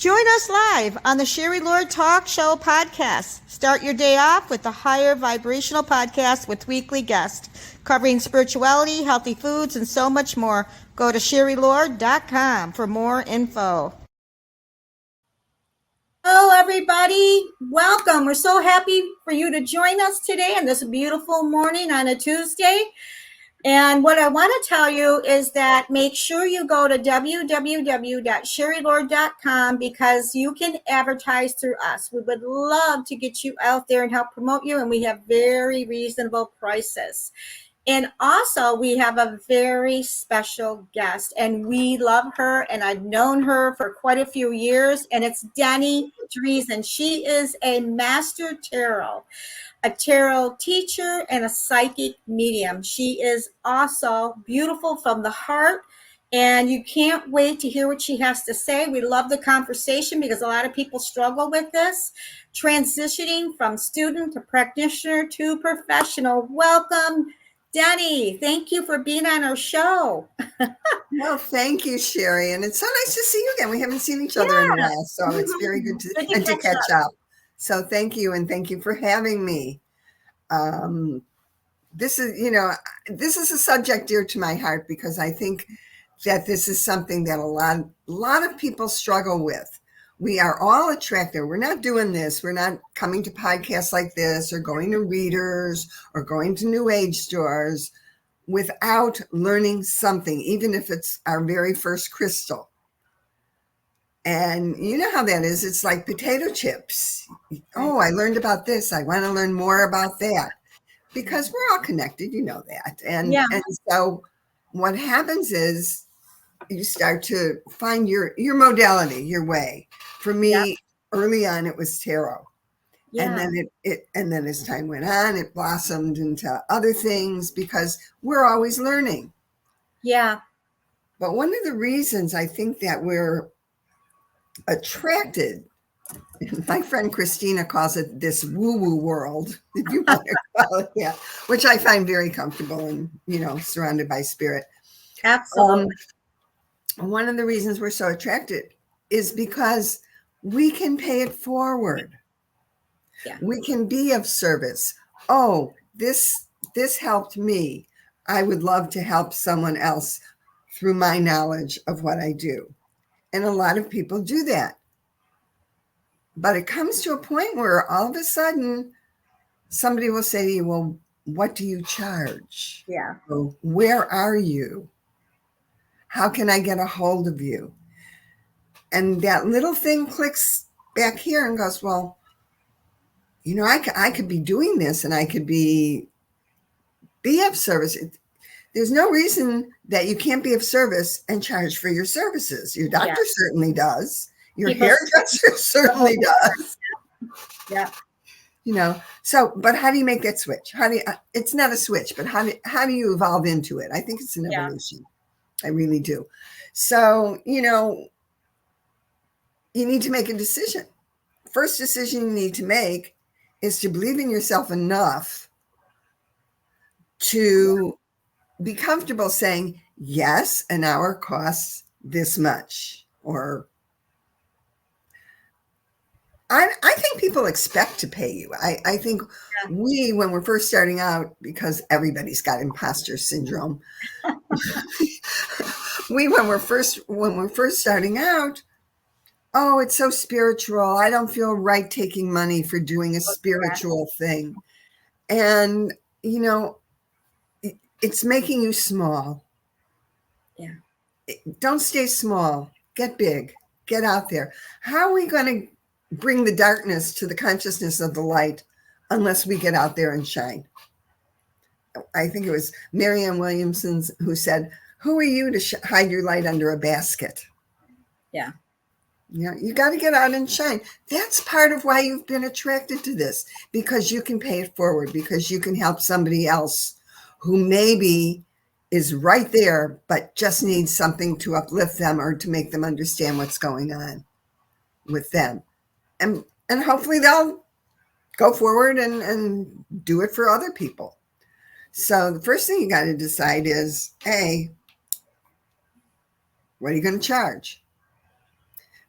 Join us live on the Sherry Lord Talk Show podcast. Start your day off with a higher vibrational podcast with weekly guests covering spirituality, healthy foods, and so much more. Go to sherrylord.com for more info. Hello, everybody. Welcome. We're so happy for you to join us today on this beautiful morning on a Tuesday. And what I want to tell you is that make sure you go to www.sherrylord.com because you can advertise through us. We would love to get you out there and help promote you, and we have very reasonable prices. And also, we have a very special guest, and we love her, and I've known her for quite a few years, and it's Deni Dreazen. She is a master tarot, a tarot teacher, and a psychic medium. She is also beautiful from the heart, and you can't wait to hear what she has to say. We love the conversation because a lot of people struggle with this, transitioning from student to practitioner to professional. Welcome, Deni. Thank you for being on our show. Well, thank you, Sherry. And it's so nice to see you again. We haven't seen each other in a while, so it's very good to catch up. So thank you, and thank you for having me. This is a subject dear to my heart because I think that this is something that a lot of people struggle with. We are all attracted. We're not doing this. We're not coming to podcasts like this or going to readers or going to new age stores without learning something, even if it's our very first crystal. And you know how that is. It's like potato chips. Oh, I learned about this. I want to learn more about that because we're all connected. You know that. And so what happens is you start to find your modality, your way. For me, early on, it was tarot. And then and then as time went on, it blossomed into other things because we're always learning. Yeah. But one of the reasons I think that we're attracted, my friend Christina calls it this woo-woo world, if you want to call it that, which I find very comfortable and, surrounded by spirit. Absolutely. One of the reasons we're so attracted is because we can pay it forward. Yeah. We can be of service. Oh, this helped me. I would love to help someone else through my knowledge of what I do. And a lot of people do that. But it comes to a point where all of a sudden somebody will say to you, well, what do you charge? Yeah. Or, where are you? How can I get a hold of you? And that little thing clicks back here and goes, well, I could be doing this and I could be of service. There's no reason that you can't be of service and charge for your services. Your doctor certainly does. Your hairdresser certainly does. Yeah. So, but how do you make that switch? It's not a switch, but how do you evolve into it? I think it's an evolution. I really do. So, you need to make a decision. First decision you need to make is to believe in yourself enough to be comfortable saying, yes, an hour costs this much. Or I think people expect to pay you. I think when we're first starting out, because everybody's got imposter syndrome, when we're first starting out, oh, it's so spiritual. I don't feel right taking money for doing a spiritual thing. And, it's making you small. Yeah. Don't stay small. Get big. Get out there. How are we going to bring the darkness to the consciousness of the light unless we get out there and shine? I think it was Marianne Williamson who said, who are you to hide your light under a basket? Yeah. You got to get out and shine. That's part of why you've been attracted to this, because you can pay it forward, because you can help somebody else who maybe is right there, but just needs something to uplift them or to make them understand what's going on with them. And hopefully they'll go forward and do it for other people. So the first thing you got to decide is, hey, what are you going to charge?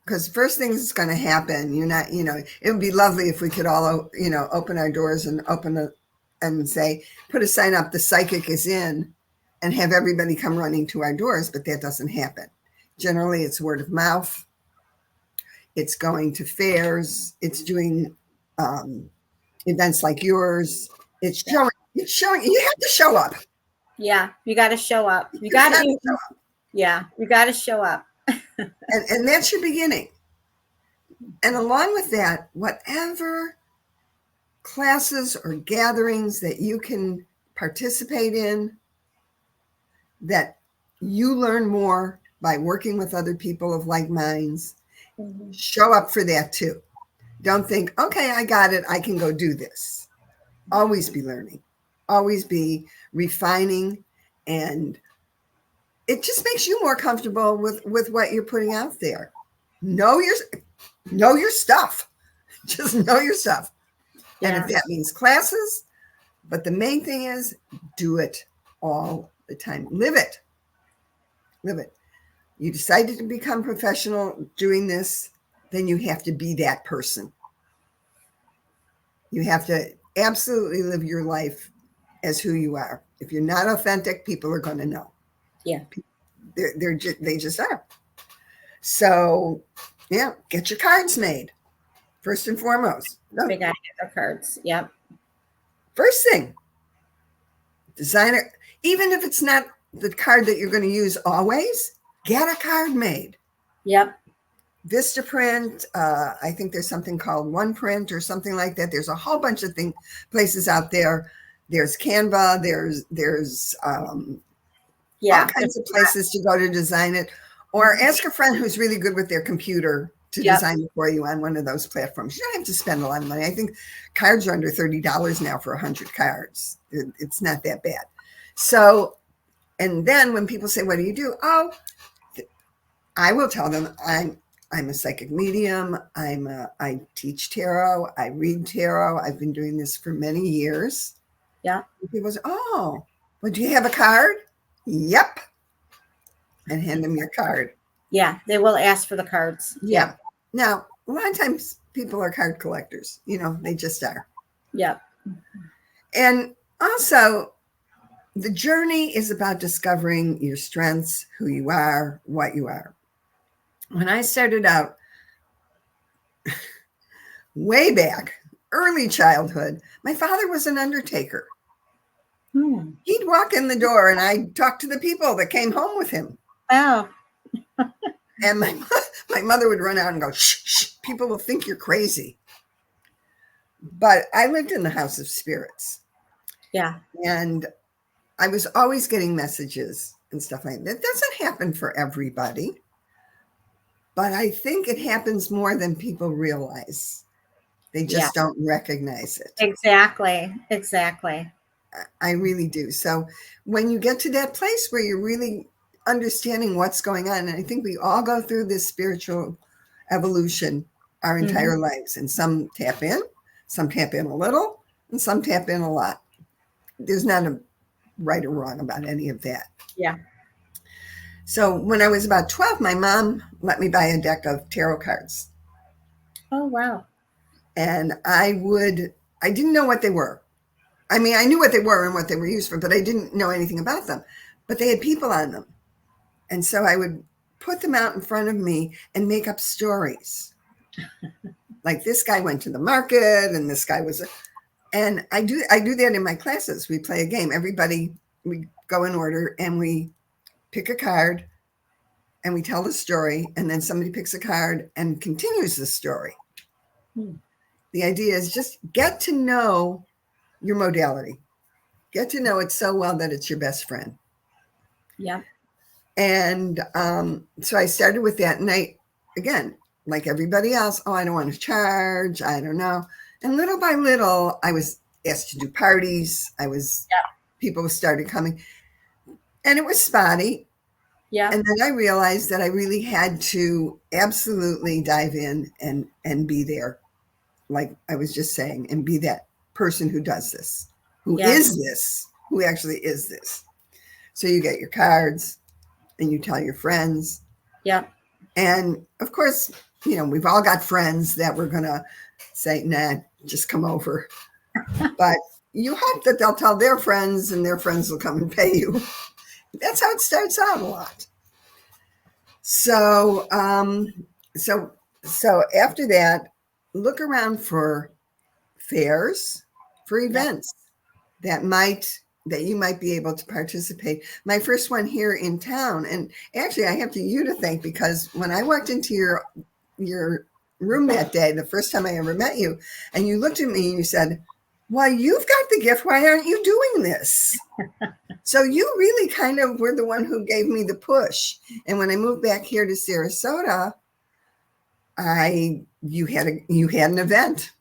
because first thing is going to happen. You're not, it would be lovely if we could all, open our doors and and say, put a sign up, the psychic is in, and have everybody come running to our doors. But that doesn't happen. Generally, it's word of mouth. It's going to fairs. It's doing events like yours. It's showing. It's showing. You have to show up. Yeah, you got to show up. You got to show up. Yeah, you got to show up. and that's your beginning. And along with that, whatever classes or gatherings that you can participate in, that you learn more by working with other people of like minds, show up for that too. Don't think, okay, I got it, I can go do this. Always be learning, always be refining, and it just makes you more comfortable with what you're putting out there. Know your stuff. Just know your stuff. Yeah. And if that means classes, but the main thing is do it all the time. Live it. Live it. You decided to become professional doing this, then you have to be that person. You have to absolutely live your life as who you are. If you're not authentic, people are going to know. Yeah. They just are. So, yeah, get your cards made. First and foremost. No. We got to get our cards. Yep. First thing, designer, even if it's not the card that you're going to use always, get a card made. Yep. Vistaprint, I think there's something called OnePrint or something like that. There's a whole bunch of places out there. There's Canva. There's all kinds of places to go to design it. Or ask a friend who's really good with their computer to design it for you on one of those platforms. You don't have to spend a lot of money. I think cards are under $30 now for 100 cards. It's not that bad. So, and then when people say, what do you do? Oh, I will tell them I'm a psychic medium. I teach tarot. I read tarot. I've been doing this for many years. Yeah. And people say, oh, well, do you have a card? Yep. And hand them your card. Yeah, they will ask for the cards. Yeah. Now, a lot of times people are card collectors. They just are. Yeah. And also, the journey is about discovering your strengths, who you are, what you are. When I started out way back, early childhood, my father was an undertaker. He'd walk in the door and I'd talk to the people that came home with him. Oh. And my mother would run out and go, shh, shh, people will think you're crazy. But I lived in the house of spirits. Yeah. And I was always getting messages and stuff like that. That doesn't happen for everybody. But I think it happens more than people realize. They just don't recognize it. Exactly. I really do. So when you get to that place where you're really understanding what's going on, and I think we all go through this spiritual evolution our entire lives, and some tap in a little, and some tap in a lot. There's not a right or wrong about any of that. Yeah. So when I was about 12, my mom let me buy a deck of tarot cards. Oh, wow. And I didn't know what they were. I mean, I knew what they were and what they were used for, but I didn't know anything about them. But they had people on them. And so I would put them out in front of me and make up stories. Like this guy went to the market and this guy was, and I do that in my classes. We play a game. We go in order and we pick a card and we tell the story, and then somebody picks a card and continues the story. The idea is just get to know your modality. Get to know it so well that it's your best friend. Yeah. And so I started with that. And again, like everybody else, I don't want to charge. I don't know. And little by little, I was asked to do parties. People started coming. And it was spotty. Yeah. And then I realized that I really had to absolutely dive in and be there. Like I was just saying, and be that person who does this, who actually is this. So you get your cards and you tell your friends. Yeah. And of course, we've all got friends that we're going to say, nah, just come over. But you hope that they'll tell their friends and their friends will come and pay you. That's how it starts out a lot. So, so after that, look around for fairs, for events that you might be able to participate. My first one here in town, and actually I have you to thank, because when I walked into your room that day, the first time I ever met you, and you looked at me and you said, well, you've got the gift. Why aren't you doing this? So you really kind of were the one who gave me the push. And when I moved back here to Sarasota, you had an event,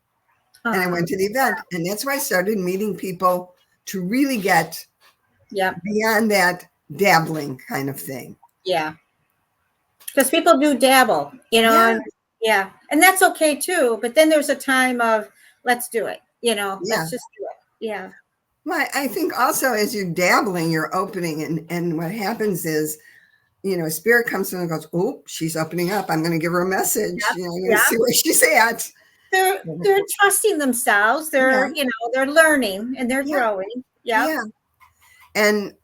and I went to the event, and that's where I started meeting people to really get beyond that dabbling kind of thing. Yeah. Because people do dabble, and that's okay too. But then there's a time of, let's do it, let's just do it. Yeah. Well, I think also as you're dabbling, you're opening, and what happens is, spirit comes in and goes, oh, she's opening up. I'm going to give her a message. I'm going to see where she's at. They're trusting themselves. They're, they're learning and they're growing. Yeah. And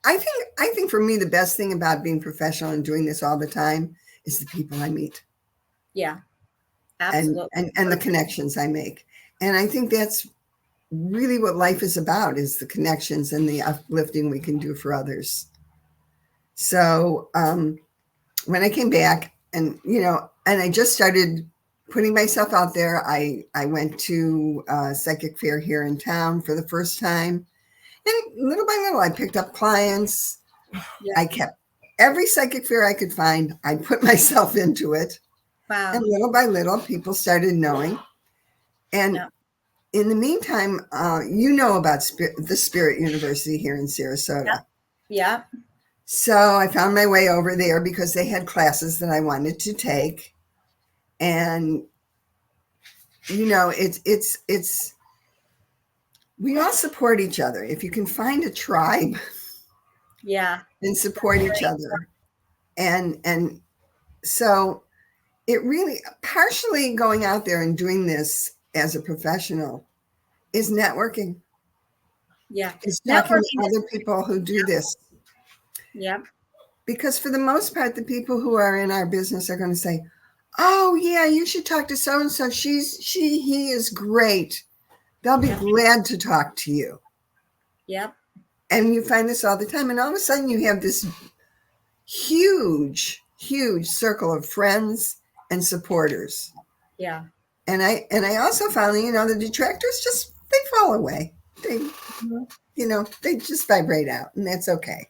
I think for me, the best thing about being professional and doing this all the time is the people I meet. Yeah, absolutely. And the connections I make. And I think that's really what life is about, is the connections and the uplifting we can do for others. So when I came back and I just started putting myself out there, I went to a psychic fair here in town for the first time. And little by little, I picked up clients. I kept every psychic fair I could find. I put myself into it. Wow. And little by little, people started knowing. And in the meantime, about the Spirit University here in Sarasota. Yeah. So I found my way over there because they had classes that I wanted to take. And, it's we all support each other. If you can find a tribe, and support each other. And so it really, partially going out there and doing this as a professional is networking. Yeah. It's talking to other people who do this. Yeah. Because for the most part, the people who are in our business are going to say, oh yeah, you should talk to so-and-so. He is great. They'll be glad to talk to you. Yep. And you find this all the time. And all of a sudden you have this huge, huge circle of friends and supporters. Yeah. And I also found that, the detractors they fall away. They, they just vibrate out, and that's okay.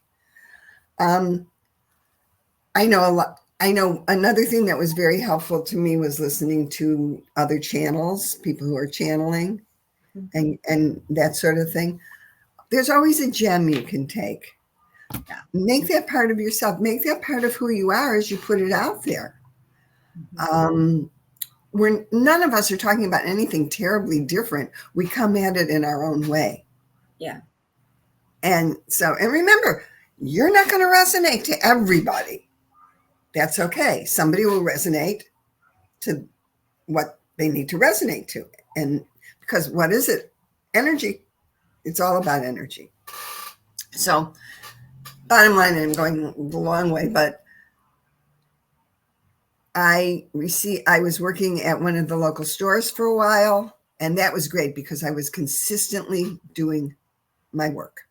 I know another thing that was very helpful to me was listening to other channels, people who are channeling and that sort of thing. There's always a gem you can take. Yeah. Make that part of yourself. Make that part of who you are as you put it out there. None of us are talking about anything terribly different. We come at it in our own way. Yeah. And remember, you're not going to resonate to everybody. That's okay. Somebody will resonate to what they need to resonate to. And because what is it? Energy. It's all about energy. So bottom line, I'm going the long way, but I was working at one of the local stores for a while, and that was great because I was consistently doing my work.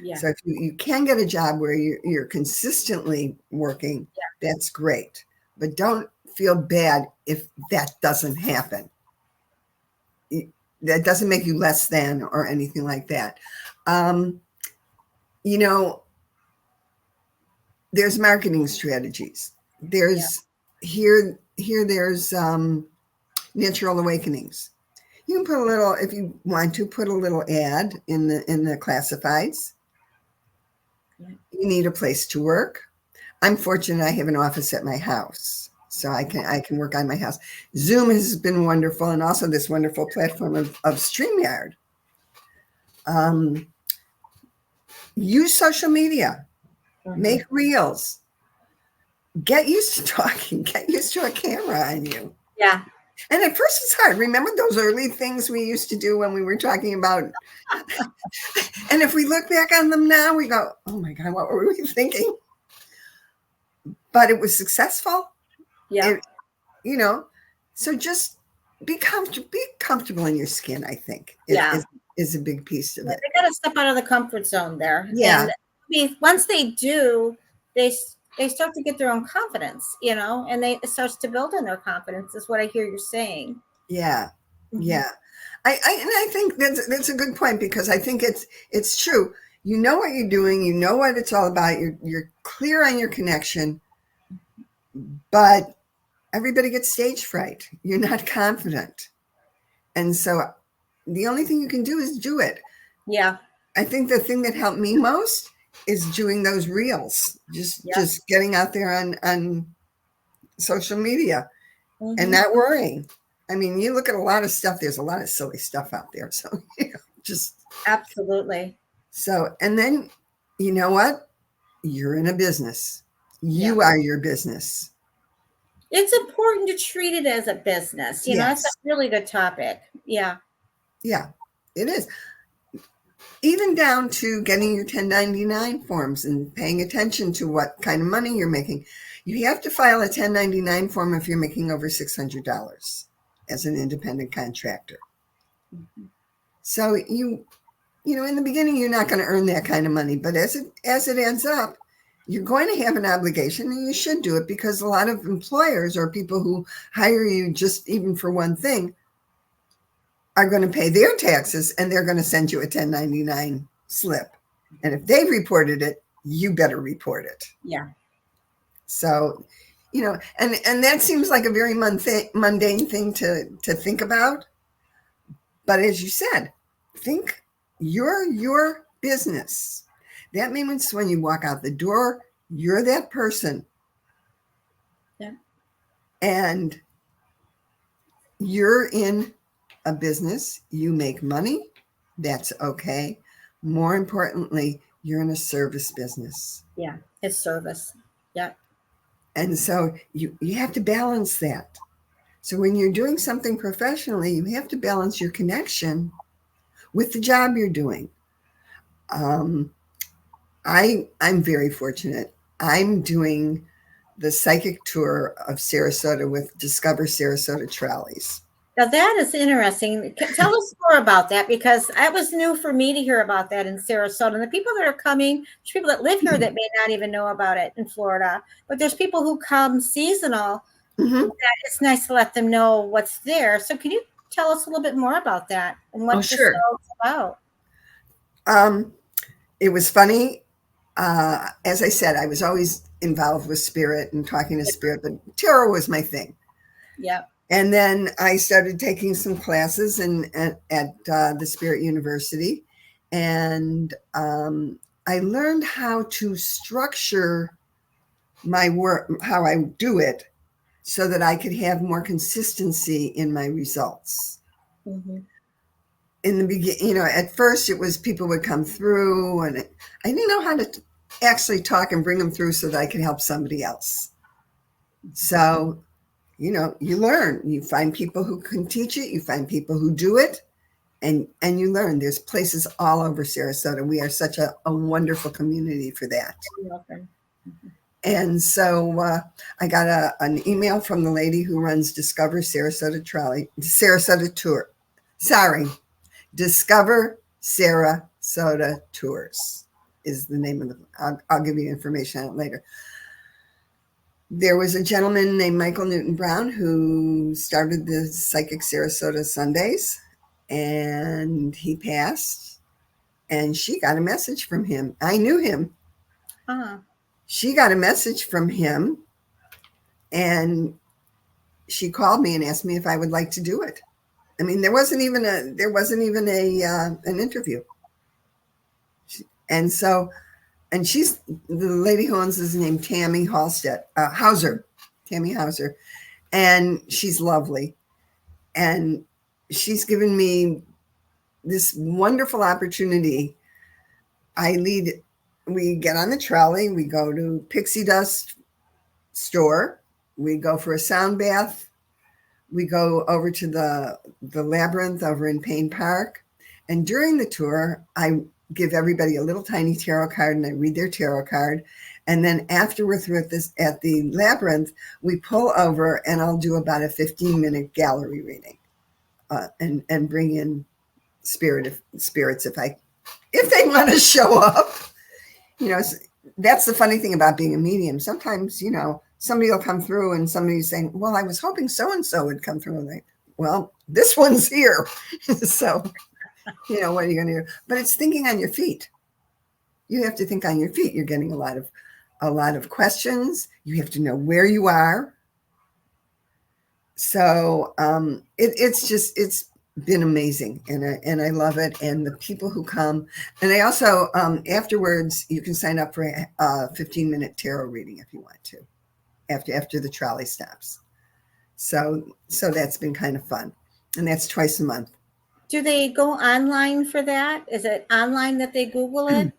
Yeah. So if you can get a job where you're consistently working, that's great. But don't feel bad if that doesn't happen. That doesn't make you less than or anything like that. There's marketing strategies. There's there's natural awakenings. You can put a little, if you want to, put a little ad in the classifieds. You need a place to work. I'm fortunate I have an office at my house, so I can work on my house. Zoom has been wonderful, and also this wonderful platform of StreamYard. Use social media. Make reels. get used to talking, get used to a camera on you. Yeah. And at first it's hard. Remember those early things we used to do when we were talking about, and if we look back on them now, we go, oh my God, what were we thinking? But it was successful. Yeah. So just be comfortable in your skin, I think, is a big piece of it. They got to step out of the comfort zone there. Yeah. And once they do, they start to get their own confidence, and it starts to build in their confidence, is what I hear you saying. Yeah. Mm-hmm. Yeah. I think that's a good point, because I think it's true. You know what you're doing, you know what it's all about. You're clear on your connection, but everybody gets stage fright. You're not confident. And so the only thing you can do is do it. Yeah. I think the thing that helped me most is doing those reels, just getting out there on social media, and not worrying. I mean, you look at a lot of stuff, there's a lot of silly stuff out there. So, just. Absolutely. So, and then, you know what? You're in a business. You are your business. It's important to treat it as a business. That's a really good topic. Yeah. Yeah, it is. Even down to getting your 1099 forms and paying attention to what kind of money you're making. You have to file a 1099 form if you're making over $600 as an independent contractor. Mm-hmm. So in the beginning, you're not going to earn that kind of money, but as it ends up, you're going to have an obligation, and you should do it, because a lot of employers or people who hire you just even for one thing are going to pay their taxes, and they're going to send you a 1099 slip. And if they've reported it, you better report it. Yeah. So, and that seems like a very mundane thing to think about. But as you said, think you're your business. That means when you walk out the door, you're that person. Yeah. And you're in a business, you make money, that's okay. More importantly, you're in a service business. Yeah, it's service. Yeah. And so you have to balance that. So when you're doing something professionally, you have to balance your connection with the job you're doing. I'm very fortunate. I'm doing the psychic tour of Sarasota with Discover Sarasota Trolleys. Now that is interesting. Tell us more about that, because that was new for me to hear about that in Sarasota. And the people that are coming, there's people that live here that may not even know about it in Florida, but there's people who come seasonal. That it's nice to let them know what's there. So can you tell us a little bit more about that and what this is about? It was funny. As I said, I was always involved with spirit and talking to spirit, but tarot was my thing. Yeah. And then I started taking some classes at the Spirit University, and I learned how to structure my work, how I do it, so that I could have more consistency in my results. Mm-hmm. In the beginning, at first it was people would come through, and I didn't know how to actually talk and bring them through so that I could help somebody else. So, you learn. You find people who can teach it. You find people who do it, and you learn. There's places all over Sarasota. We are such a wonderful community for that. Mm-hmm. And so I got an email from the lady who runs Discover Sarasota Tour. Sorry, Discover Sarasota Tours is the name of the. I'll give you information on it later. There was a gentleman named Michael Newton Brown who started the Psychic Sarasota Sundays, and he passed. And she got a message from him. I knew him. Uh-huh. She got a message from him, and she called me and asked me if I would like to do it. I mean, there wasn't even an interview. And so, and she's the lady who owns this name, Tammy Hauser, and she's lovely. And she's given me this wonderful opportunity. We get on the trolley, we go to Pixie Dust store. We go for a sound bath. We go over to the labyrinth over in Payne Park. And during the tour, I give everybody a little tiny tarot card and I read their tarot card. And then after we're through at the labyrinth, we pull over and I'll do about a 15-minute gallery reading and bring in spirits if they want to show up. That's the funny thing about being a medium. Sometimes, somebody will come through and somebody's saying, well, I was hoping so-and-so would come through. And well, this one's here. So, what are you going to do? But it's thinking on your feet. You have to think on your feet. You're getting a lot of questions. You have to know where you are. So it's been amazing, and I love it. And the people who come, and I also afterwards you can sign up for a 15-minute tarot reading if you want to, after the trolley stops. So that's been kind of fun, and that's twice a month. Do they go online for that? Is it online that they Google it?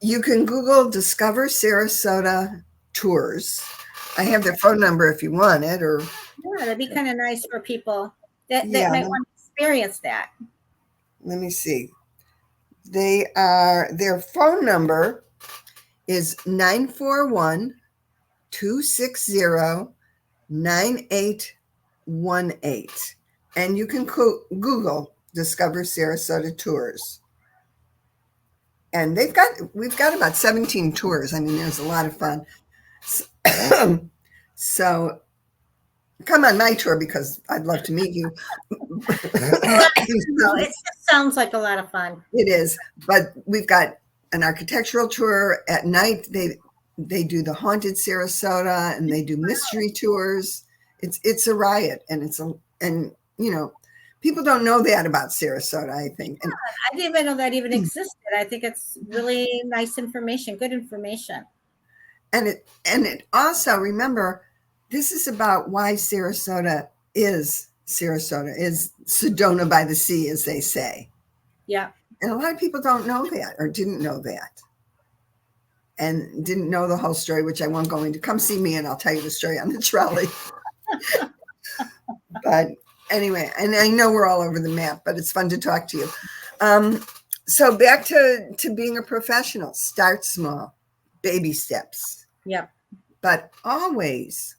You can Google Discover Sarasota Tours. I have their phone number if you want it, or that'd be kind of nice for people that might want to experience that. Let me see. Their phone number is 941-260-9818. And you can Google Discover Sarasota Tours. And we've got about 17 tours. I mean, there's a lot of fun. So come on my tour because I'd love to meet you. It just sounds like a lot of fun. It is, but we've got an architectural tour at night. They do the haunted Sarasota and they do mystery tours. It's a riot, and people don't know that about Sarasota, I think. And I didn't even know that even existed. I think it's really nice information, good information. And it also, remember, this is about why Sarasota is Sedona by the sea, as they say. Yeah. And a lot of people don't know that, or didn't know that, and didn't know the whole story, which I won't go into. Come see me and I'll tell you the story on the trolley. But anyway, and I know we're all over the map, but it's fun to talk to you. So back to being a professional. Start small, baby steps. Yep. But always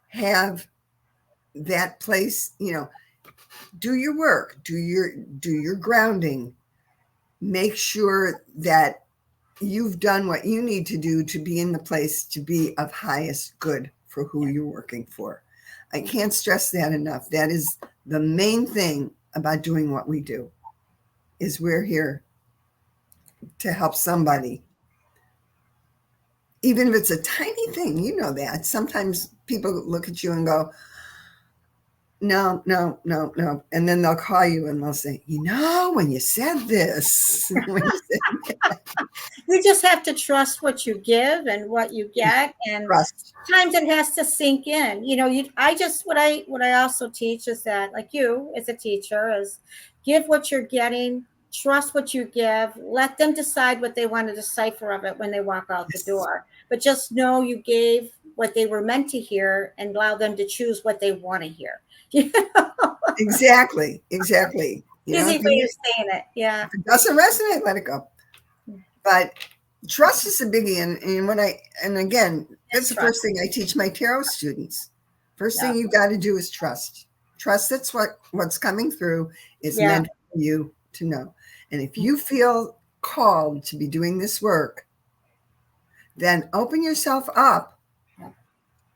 have that place, do your work, do your grounding, make sure that you've done what you need to do to be in the place to be of highest good for who you're working for. I can't stress that enough. That is the main thing about doing what we do, is we're here to help somebody. Even if it's a tiny thing, that. Sometimes people look at you and go, no. And then they'll call you and they'll say, when you said this. You just have to trust what you give and what you get. And sometimes it has to sink in. What I also teach is that, like you as a teacher, is give what you're getting, trust what you give, let them decide what they want to decipher of it when they walk out the door. But just know you gave what they were meant to hear and allow them to choose what they want to hear. Exactly. Easy way of saying it. Yeah. If it doesn't resonate, let it go. But trust is a biggie. And again, that's the first thing I teach my tarot students. First thing you got to do is trust. Trust that's what's coming through is meant for you to know. And if you feel called to be doing this work, then open yourself up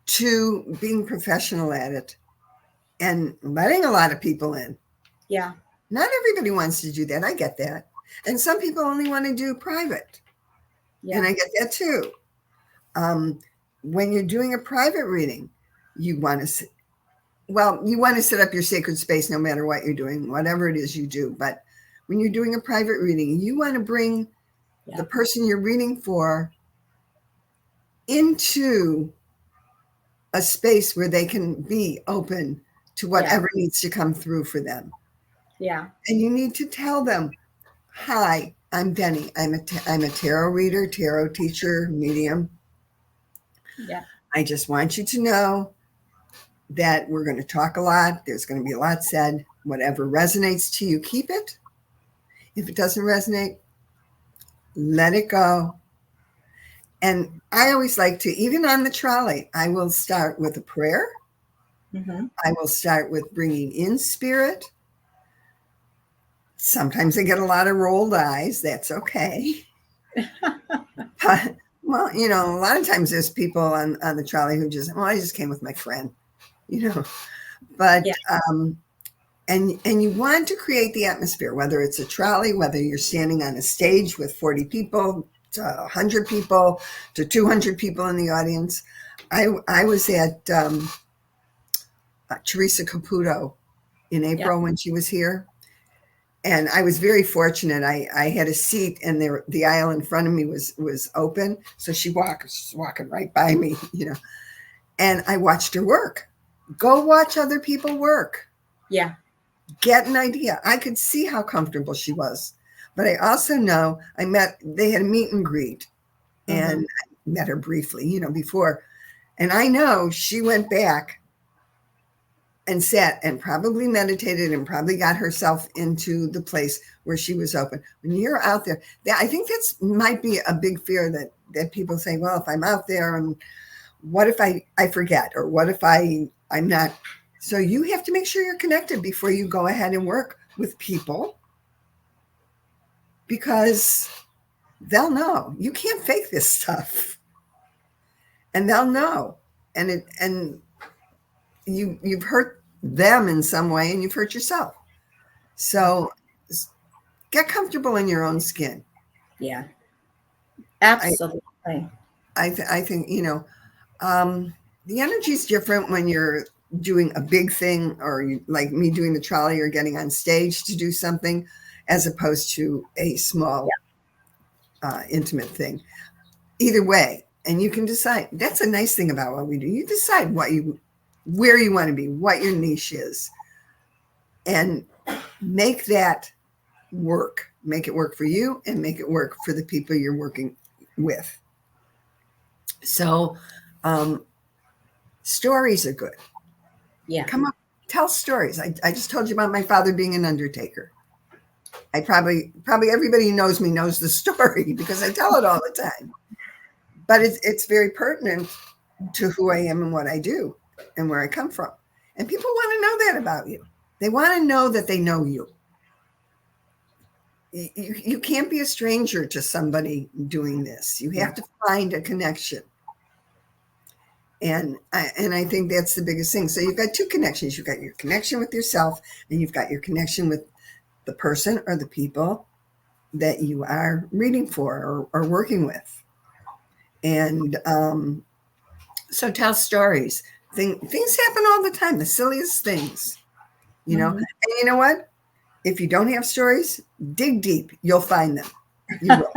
to being professional at it and letting a lot of people in. Yeah. Not everybody wants to do that. I get that. And some people only want to do private. Yeah. And I get that too. When you're doing a private reading, you want to set up your sacred space no matter what you're doing, whatever it is you do. But when you're doing a private reading, you want to bring the person you're reading for into a space where they can be open to whatever needs to come through for them. Yeah. And you need to tell them, hi, I'm Deni. I'm a tarot reader, tarot teacher, medium. Yeah. I just want you to know that we're going to talk a lot. There's going to be a lot said. Whatever resonates to you, keep it. If it doesn't resonate, let it go. And I always like to, even on the trolley, I will start with a prayer. Mm-hmm. I will start with bringing in spirit. Sometimes I get a lot of rolled eyes. That's okay. But, well, you know, a lot of times there's people on the trolley who just, well, I just came with my friend, you know. But Yeah. and you want to create the atmosphere, whether it's a trolley, whether you're standing on a stage with 40 people to 100 people to 200 people in the audience. I was at Teresa Caputo in April when she was here, and I was very fortunate. I had a seat, and the aisle in front of me was open, so she was walking right by me, you know, and I watched her work. Go watch other people work. Yeah. Get an idea. I could see how comfortable she was, but I also know they had a meet and greet, and I met her briefly, you know, before, and I know she went back and sat and probably meditated and probably got herself into the place where she was open. When you're out there, I think that's might be a big fear that people say, well, if I'm out there, and what if I forget, or what if I'm not? So you have to make sure you're connected before you go ahead and work with people, because they'll know. You can't fake this stuff, and they'll know. And you've hurt them in some way, and you've hurt yourself. So get comfortable in your own skin. Yeah. Absolutely. I think, you know, the energy is different when you're doing a big thing, or like me doing the trolley or getting on stage to do something, as opposed to a small, intimate thing. Either way, and you can decide. That's a nice thing about what we do. You decide where you want to be, what your niche is, and make that work. Make it work for you, and make it work for the people you're working with. So, stories are good. Yeah. Come up, tell stories. I just told you about my father being an undertaker. I probably everybody who knows me knows the story because I tell it all the time. But it's very pertinent to who I am and what I do and where I come from. And people want to know that about you. They want to know that they know you. You can't be a stranger to somebody doing this. You have to find a connection. And I think that's the biggest thing. So you've got two connections. You've got your connection with yourself, and you've got your connection with the person or the people that you are reading for or working with. And so tell stories. Things happen all the time, the silliest things, you know. And you know what? If you don't have stories, dig deep. You'll find them. You will.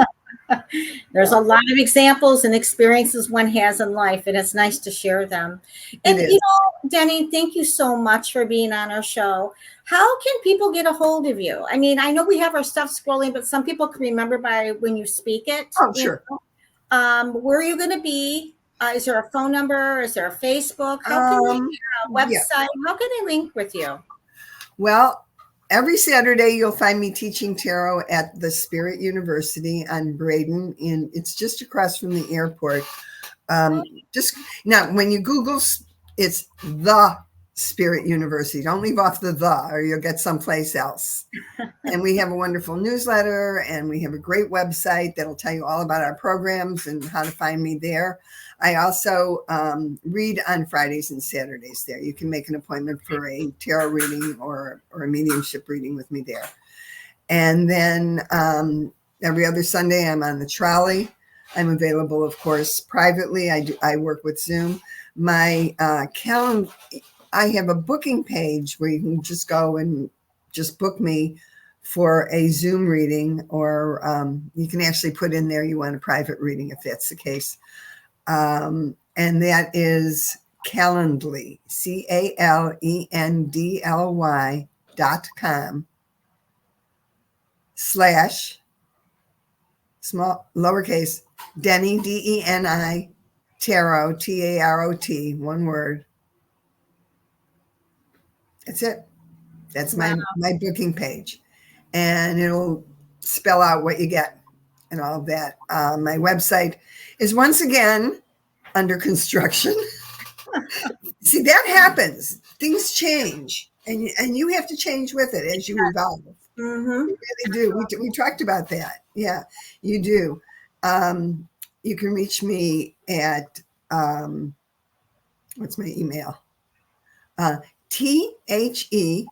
There's a lot of examples and experiences one has in life, and it's nice to share them. And, you know, Deni, thank you so much for being on our show. How can people get a hold of you? I mean, I know we have our stuff scrolling, but some people can remember by when you speak it. Oh, sure. Where are you going to be? Is there a phone number? Is there a Facebook? How can they, website? Yeah. How can they link with you? Well, every Saturday you'll find me teaching tarot at the Spirit University on Braden. It's just across from the airport. Just now, when you Google, it's the Spirit University. Don't leave off the or you'll get someplace else. And we have a wonderful newsletter, and we have a great website that'll tell you all about our programs and how to find me there. I also read on Fridays and Saturdays there. You can make an appointment for a tarot reading or a mediumship reading with me there. And then every other Sunday I'm on the trolley. I'm available, of course, privately. I work with Zoom. My calendar, I have a booking page where you can just go and just book me for a Zoom reading, or you can actually put in there you want a private reading if that's the case. And that is Calendly, CALENDLY.com/small lowercase Deni, DENI Tarot, Tarot, one word. That's it. That's my booking page. And it'll spell out what you get and all of that. My website is once again under construction. See, that happens. Things change, and you have to change with it as you evolve. Mm-hmm. You really do. We talked about that. Yeah, you do. You can reach me at what's my email? THE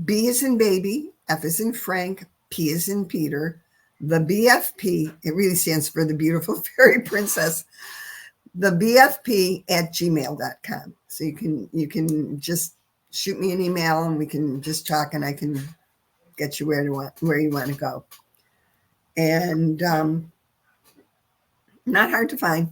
B is in baby, F is in Frank, P is in Peter, the BFP. It really stands for the beautiful fairy princess. The BFP at gmail.com. So you can just shoot me an email and we can just talk and I can get you where you want to go. And not hard to find.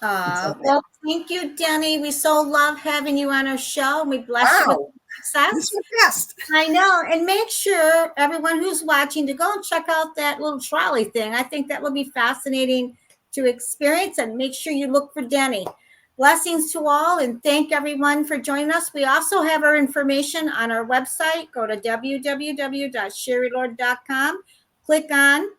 Well, thank you, Deni. We so love having you on our show. We bless you with success. This was best. I know. And make sure everyone who's watching to go and check out that little trolley thing. I think that will be fascinating to experience, and make sure you look for Deni. Blessings to all, and thank everyone for joining us. We also have our information on our website. Go to www.sherrylord.com. Click on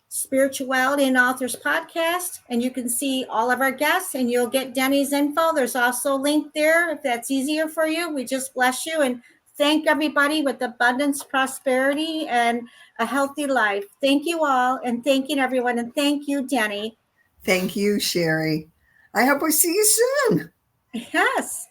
Spirituality and Authors Podcast, and you can see all of our guests, and you'll get Deni's info. There's also a link there if that's easier for you. We just bless you and thank everybody with abundance, prosperity, and a healthy life. Thank you all, and thanking everyone, and thank you, Deni. Thank you, Sherry. I hope we see you soon. Yes.